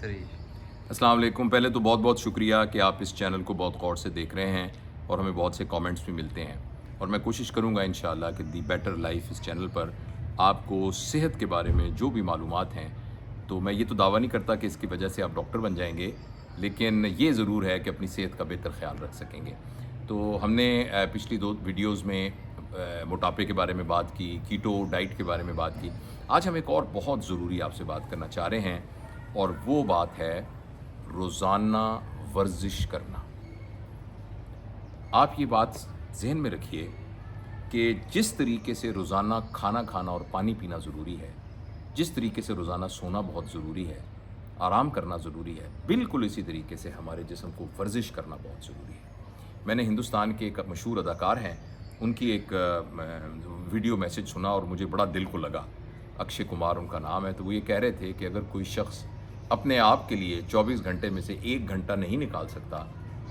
अस्सलाम वालेकुम। पहले तो बहुत बहुत शुक्रिया कि आप इस चैनल को बहुत गौर से देख रहे हैं और हमें बहुत से कमेंट्स भी मिलते हैं, और मैं कोशिश करूंगा इंशाअल्लाह कि दी बेटर लाइफ इस चैनल पर आपको सेहत के बारे में जो भी मालूमात हैं, तो मैं ये तो दावा नहीं करता कि इसकी वजह से आप डॉक्टर बन जाएंगे, लेकिन ये ज़रूर है कि अपनी सेहत का बेहतर ख्याल रख सकेंगे। तो हमने पिछली 2 वीडियोज़ में मोटापे के बारे में बात की, कीटो डाइट के बारे में बात की। आज हम एक और बहुत ज़रूरी आपसे बात करना चाह रहे हैं, और वो बात है रोज़ाना वर्जिश करना। आप ये बात ज़हन में रखिए कि जिस तरीके से रोज़ाना खाना खाना और पानी पीना ज़रूरी है, जिस तरीके से रोज़ाना सोना बहुत ज़रूरी है, आराम करना ज़रूरी है, बिल्कुल इसी तरीके से हमारे जिस्म को वर्जिश करना बहुत ज़रूरी है। मैंने हिंदुस्तान के एक मशहूर अदाकार हैं, उनकी एक वीडियो मैसेज सुना और मुझे बड़ा दिल को लगा। अक्षय कुमार उनका नाम है। तो वो ये कह रहे थे कि अगर कोई शख्स अपने आप के लिए 24 घंटे में से 1 घंटा नहीं निकाल सकता,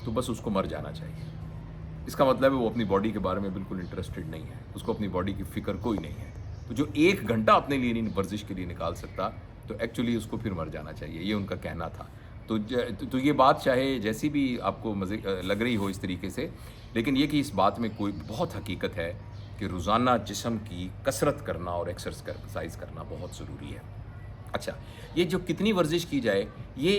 तो बस उसको मर जाना चाहिए। इसका मतलब है वो अपनी बॉडी के बारे में बिल्कुल इंटरेस्टेड नहीं है, उसको अपनी बॉडी की फ़िक्र कोई नहीं है। तो जो 1 घंटा अपने लिए नहीं वर्जिश के लिए निकाल सकता, तो एक्चुअली उसको फिर मर जाना चाहिए, ये उनका कहना था। तो ये बात चाहे जैसी भी आपको मज़े लग रही हो इस तरीके से, लेकिन ये कि इस बात में कोई बहुत हकीकत है कि रोज़ाना जिस्म की कसरत करना और एक्सरसाइज करना बहुत ज़रूरी है। अच्छा, ये जो कितनी वर्जिश की जाए, ये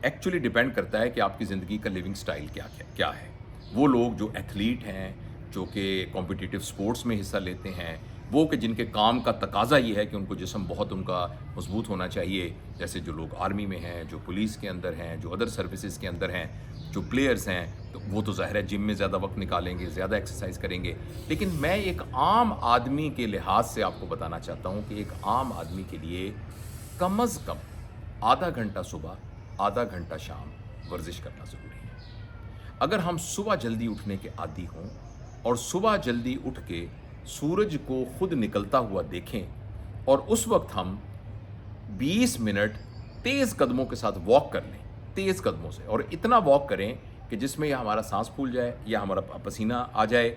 एक्चुअली डिपेंड करता है कि आपकी ज़िंदगी का लिविंग स्टाइल क्या है। वो लोग जो एथलीट हैं, जो कि कॉम्पिटिटिव स्पोर्ट्स में हिस्सा लेते हैं, वो कि जिनके काम का तकाज़ा ये है कि उनको जिस्म बहुत उनका मजबूत होना चाहिए, जैसे जो लोग आर्मी में हैं, जो पुलिस के अंदर हैं, जो अदर सर्विसेज के अंदर हैं, जो प्लेयर्स हैं, तो वो तो ज़ाहिर है जिम में ज़्यादा वक्त निकालेंगे, ज़्यादा एक्सरसाइज करेंगे। लेकिन मैं एक आम आदमी के लिहाज से आपको बताना चाहता हूँ कि एक आम आदमी के लिए कम अज़ कम आधा घंटा सुबह, आधा घंटा शाम वर्जिश करना ज़रूरी है। अगर हम सुबह जल्दी उठने के आदी हों और सुबह जल्दी उठ के सूरज को खुद निकलता हुआ देखें और उस वक्त हम 20 मिनट तेज़ कदमों के साथ वॉक कर लें, तेज़ कदमों से, और इतना वॉक करें कि जिसमें या हमारा सांस फूल जाए या हमारा पसीना आ जाए,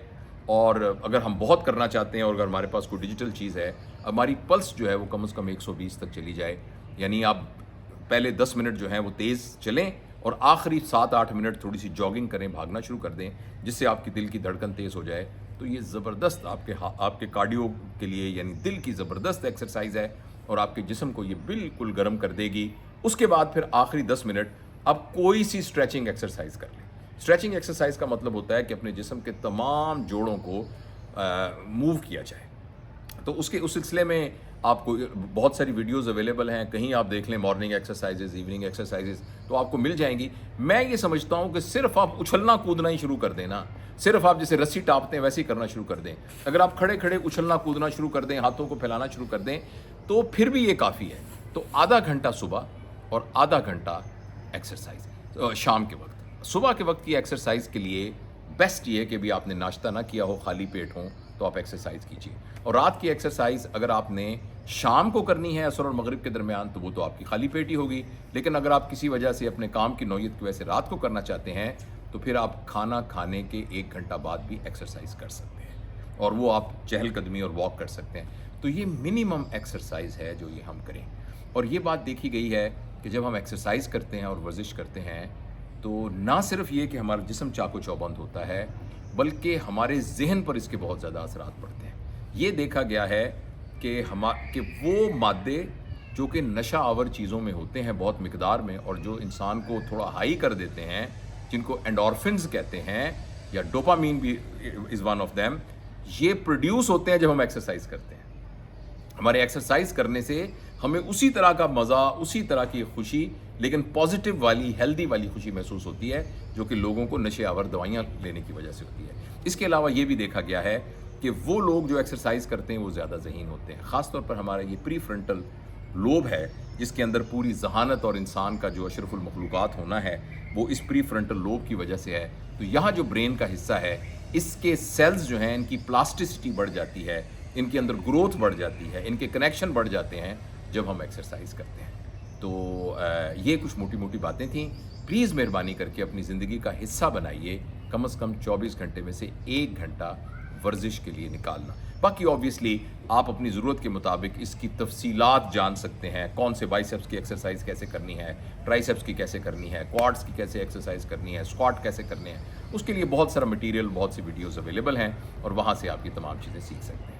और अगर हम बहुत करना चाहते हैं और अगर हमारे पास कोई डिजिटल चीज़ है, हमारी पल्स जो है वो कम से कम 120 तक चली जाए। यानी आप पहले 10 मिनट जो हैं वो तेज़ चलें और आखिरी 7-8 मिनट थोड़ी सी जॉगिंग करें, भागना शुरू कर दें, जिससे आपकी दिल की धड़कन तेज़ हो जाए। तो ये ज़बरदस्त आपके कार्डियो के लिए, यानी दिल की ज़बरदस्त एक्सरसाइज है, और आपके जिस्म को ये बिल्कुल गर्म कर देगी। उसके बाद फिर आखिरी 10 मिनट आप कोई सी स्ट्रेचिंग एक्सरसाइज कर लें। स्ट्रेचिंग एक्सरसाइज का मतलब होता है कि अपने जिस्म के तमाम जोड़ों को मूव किया जाए। तो उस सिलसिले में आपको बहुत सारी वीडियोस अवेलेबल हैं, कहीं आप देख लें मॉर्निंग एक्सरसाइजेज, इवनिंग एक्सरसाइजेज, तो आपको मिल जाएंगी। मैं ये समझता हूँ कि सिर्फ आप उछलना कूदना ही शुरू कर दें ना, सिर्फ आप जैसे रस्सी टापते हैं वैसे ही करना शुरू कर दें। अगर आप खड़े खड़े उछलना कूदना शुरू कर दें, हाथों को फैलाना शुरू कर दें, तो फिर भी ये काफ़ी है। तो आधा घंटा सुबह और आधा घंटा एक्सरसाइज शाम के वक्त। सुबह के वक्त की एक्सरसाइज के लिए बेस्ट ये है कि भी आपने नाश्ता ना किया हो, खाली पेट हो, तो आप एक्सरसाइज कीजिए। और रात की एक्सरसाइज अगर आपने शाम को करनी है, असर और मगरिब के दरमियान, तो वो तो आपकी खाली पेट ही होगी। लेकिन अगर आप किसी वजह से अपने काम की नौयत की वजह से रात को करना चाहते हैं, तो फिर आप खाना खाने के 1 घंटा बाद भी एक्सरसाइज कर सकते हैं, और वो आप चहलकदमी और वॉक कर सकते हैं। तो ये मिनिमम एक्सरसाइज है जो ये हम करें। और ये बात देखी गई है कि जब हम एक्सरसाइज करते हैं और वर्जिश करते हैं, तो ना सिर्फ ये कि हमारा जिस्म चाको चौबंद होता है, बल्कि हमारे जहन पर इसके बहुत ज़्यादा असरात पड़ते हैं। ये देखा गया है कि वो मादे जो कि नशा आवर चीज़ों में होते हैं बहुत मिकदार में, और जो इंसान को थोड़ा हाई कर देते हैं, जिनको एंडोर्फिन्स कहते हैं, या डोपामीन भी इज़ वन ऑफ देम, ये प्रोड्यूस होते हैं जब हम एक्सरसाइज करते हैं। हमारे एक्सरसाइज करने से हमें उसी तरह का मज़ा, उसी तरह की खुशी, लेकिन पॉजिटिव वाली, हेल्दी वाली खुशी महसूस होती है, जो कि लोगों को नशे आवर दवाइयाँ लेने की वजह से होती है। इसके अलावा ये भी देखा गया है कि वो लोग जो एक्सरसाइज करते हैं वो ज़्यादा ज़हीन होते हैं। ख़ास तौर पर हमारा ये प्री फ्रंटल लोब है, जिसके अंदर पूरी जहानत और इंसान का जो अशरफुल मखलूक़ात होना है, वो इस प्री फ्रंटल लोब की वजह से है। तो यहाँ जो ब्रेन का हिस्सा है, इसके सेल्स जो हैं, इनकी प्लास्टिसिटी बढ़ जाती है, इनके अंदर ग्रोथ बढ़ जाती है, इनके कनेक्शन बढ़ जाते हैं जब हम एक्सरसाइज करते हैं। तो ये कुछ मोटी मोटी बातें थीं। प्लीज़ मेहरबानी करके अपनी ज़िंदगी का हिस्सा बनाइए, कम से कम 24 घंटे में से 1 घंटा ورزش کے لیے نکالنا. باقی آبویسلی آپ اپنی ضرورت کے مطابق اس کی تفصیلات جان سکتے ہیں, کون سے بائیسیپس کی ایکسرسائز کیسے کرنی ہے, ٹرائیسیپس کی کیسے کرنی ہے, کوڈز کی کیسے ایکسرسائز کرنی ہے, اسکواٹ کیسے کرنے ہیں. اس کے لیے بہت سارا مٹیریل, بہت سی ویڈیوز اویلیبل ہیں اور وہاں سے آپ یہ تمام چیزیں سیکھ سکتے ہیں.